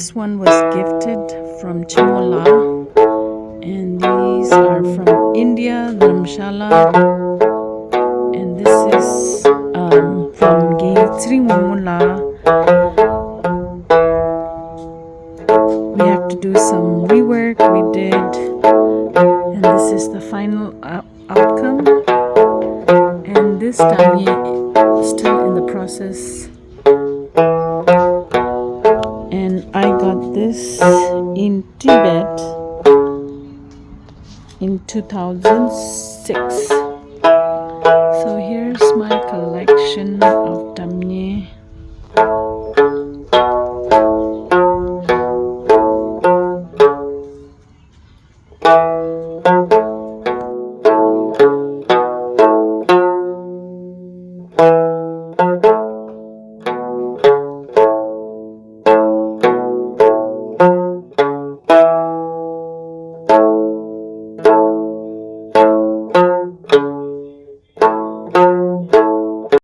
this one was gifted from Chimola, and these are from India, Dharamshala, and this is from Gayatri Mumula. We have to do some rework. We did, and this is the final outcome. And this Dranyen is still in the process. And I got this in Tibet in 2006. So here's my collection of Dranyen.